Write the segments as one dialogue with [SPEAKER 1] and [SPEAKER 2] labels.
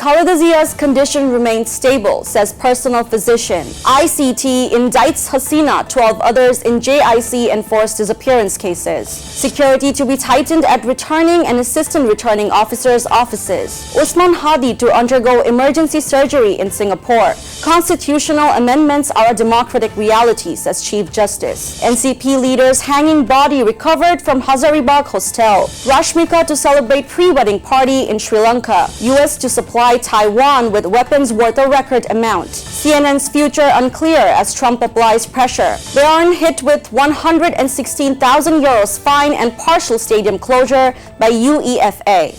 [SPEAKER 1] 𝗞𝗲𝘆𝘄ci's condition remains stable, says personal physician. ICT indicts Hasina, 12 others in JIC enforced disappearance cases. Security to be tightened at returning and assistant returning officers' offices. Usman Hadi to undergo emergency surgery in Singapore. Constitutional amendments are a democratic reality, says Chief Justice. NCP leader's hanging body recovered from Hazaribagh hostel. Rashmika to celebrate pre-wedding party in Sri Lanka. US to supply Taiwan with weapons worth a record amount. CNN's future unclear as Trump applies pressure. Bayern hit with €116,000 fine and partial stadium closure by UEFA.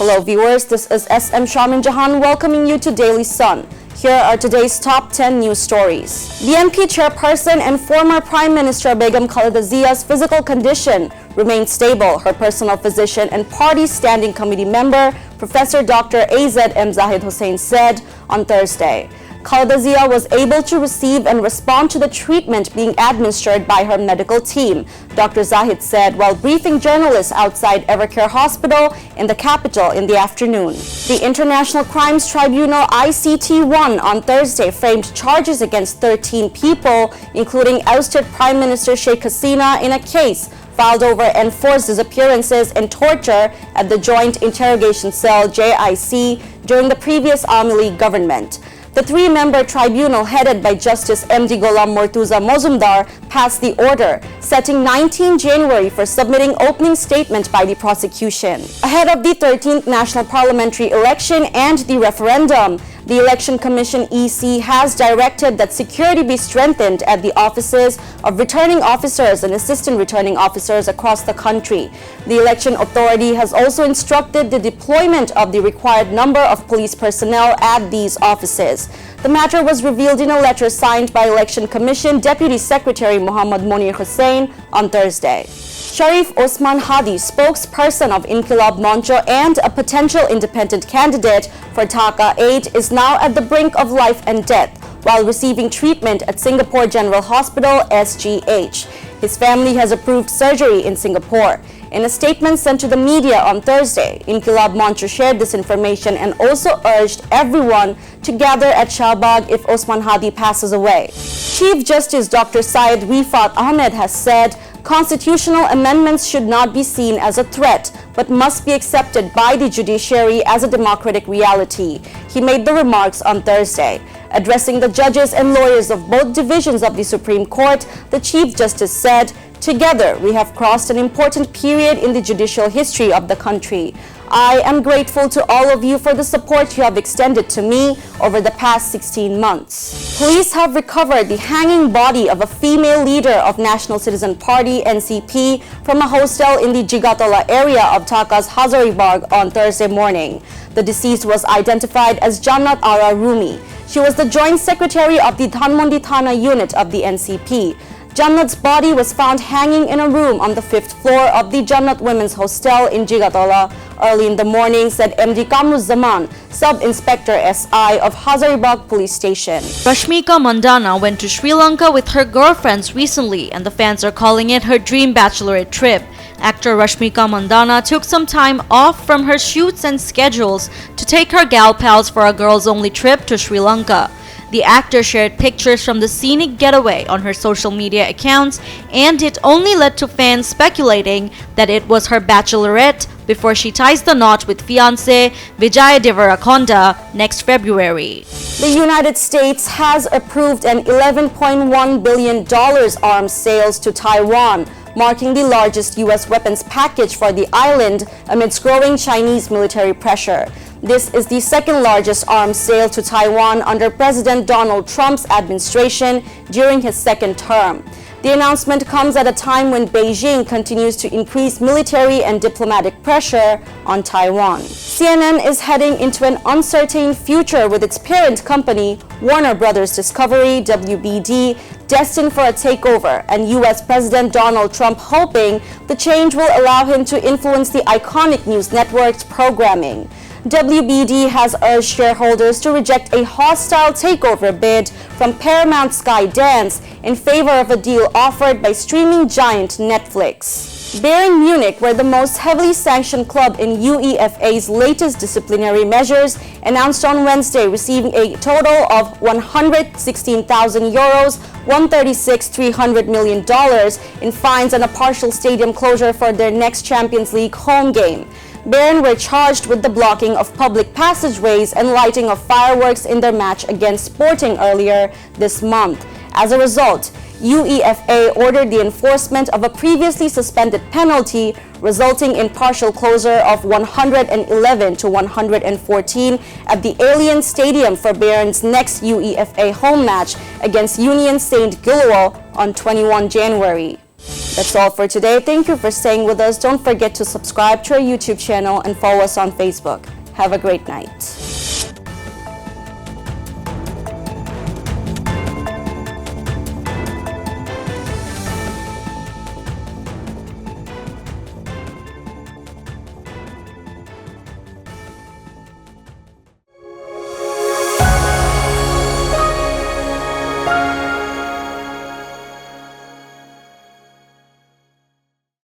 [SPEAKER 1] Hello viewers, this is SM Shaman Jahan welcoming you to Daily Sun. Here are today's top 10 news stories. BNP chairperson and former Prime Minister Begum Khaleda Zia's physical condition remains stable, her personal physician and party standing committee member, Professor Dr. AZM Zahid Hussain said on Thursday. Khaleda Zia was able to receive and respond to the treatment being administered by her medical team, Dr. Zahid said while briefing journalists outside Evercare Hospital in the capital in the afternoon. The International Crimes Tribunal ICT1 on Thursday framed charges against 13 people, including ousted Prime Minister Sheikh Hasina, in a case filed over enforced disappearances and torture at the Joint Interrogation Cell JIC during the previous Army League government. The three-member tribunal headed by Justice MD Ghulam Murtuza Mozumdar passed the order, setting 19 January for submitting opening statement by the prosecution. Ahead of the 13th National Parliamentary election and the referendum, the Election Commission EC has directed that security be strengthened at the offices of returning officers and assistant returning officers across the country. The Election Authority has also instructed the deployment of the required number of police personnel at these offices. The matter was revealed in a letter signed by Election Commission Deputy Secretary Muhammad Monir Hussain on Thursday. Sharif Osman Hadi, spokesperson of Inqilab Moncho and a potential independent candidate for Dhaka 8, is now at the brink of life and death while receiving treatment at Singapore General Hospital SGH. His family has approved surgery in Singapore. In a statement sent to the media on Thursday, Inqilab Moncho shared this information and also urged everyone to gather at Shahbag if Osman Hadi passes away. Chief Justice Dr. Syed Rifat Ahmed has said constitutional amendments should not be seen as a threat, but must be accepted by the judiciary as a democratic reality. He made the remarks on Thursday. Addressing the judges and lawyers of both divisions of the Supreme Court, the Chief Justice said, "Together, we have crossed an important period in the judicial history of the country. I am grateful to all of you for the support you have extended to me over the past 16 months." Police have recovered the hanging body of a female leader of National Citizen Party (NCP) from a hostel in the Jigatola area of Dhaka's Hazaribagh on Thursday morning. The deceased was identified as Jannat Ara Rumi. She was the Joint Secretary of the Dhanmondi Thana unit of the NCP. Jannat's body was found hanging in a room on the 5th floor of the Jannat Women's Hostel in Jigatola early in the morning, said MD Kamruzzaman, Sub-Inspector SI of Hazaribagh Police Station.
[SPEAKER 2] Rashmika Mandanna went to Sri Lanka with her girlfriends recently, and the fans are calling it her dream bachelorette trip. Actor Rashmika Mandanna took some time off from her shoots and schedules to take her gal pals for a girls-only trip to Sri Lanka. The actor shared pictures from the scenic getaway on her social media accounts, and it only led to fans speculating that it was her bachelorette before she ties the knot with fiancé Vijay Deverakonda next February.
[SPEAKER 1] The United States has approved an $11.1 billion arms sales to Taiwan, marking the largest U.S. weapons package for the island amidst growing Chinese military pressure. This is the second largest arms sale to Taiwan under President Donald Trump's administration during his second term. The announcement comes at a time when Beijing continues to increase military and diplomatic pressure on Taiwan. CNN is heading into an uncertain future with its parent company, Warner Brothers Discovery, WBD, destined for a takeover, and U.S. President Donald Trump hoping the change will allow him to influence the iconic news network's programming. WBD has urged shareholders to reject a hostile takeover bid from Paramount Skydance in favor of a deal offered by streaming giant Netflix. Bayern Munich were the most heavily sanctioned club in UEFA's latest disciplinary measures, announced on Wednesday, receiving a total of 116,000 euros, $136.3 million in fines and a partial stadium closure for their next Champions League home game. Bayern were charged with the blocking of public passageways and lighting of fireworks in their match against Sporting earlier this month. As a result, UEFA ordered the enforcement of a previously suspended penalty, resulting in partial closure of 111 to 114 at the Allianz Stadium for Bayern's next UEFA home match against Union Saint-Gilloise on 21 January. That's all for today. Thank you for staying with us. Don't forget to subscribe to our YouTube channel and follow us on Facebook. Have a great night.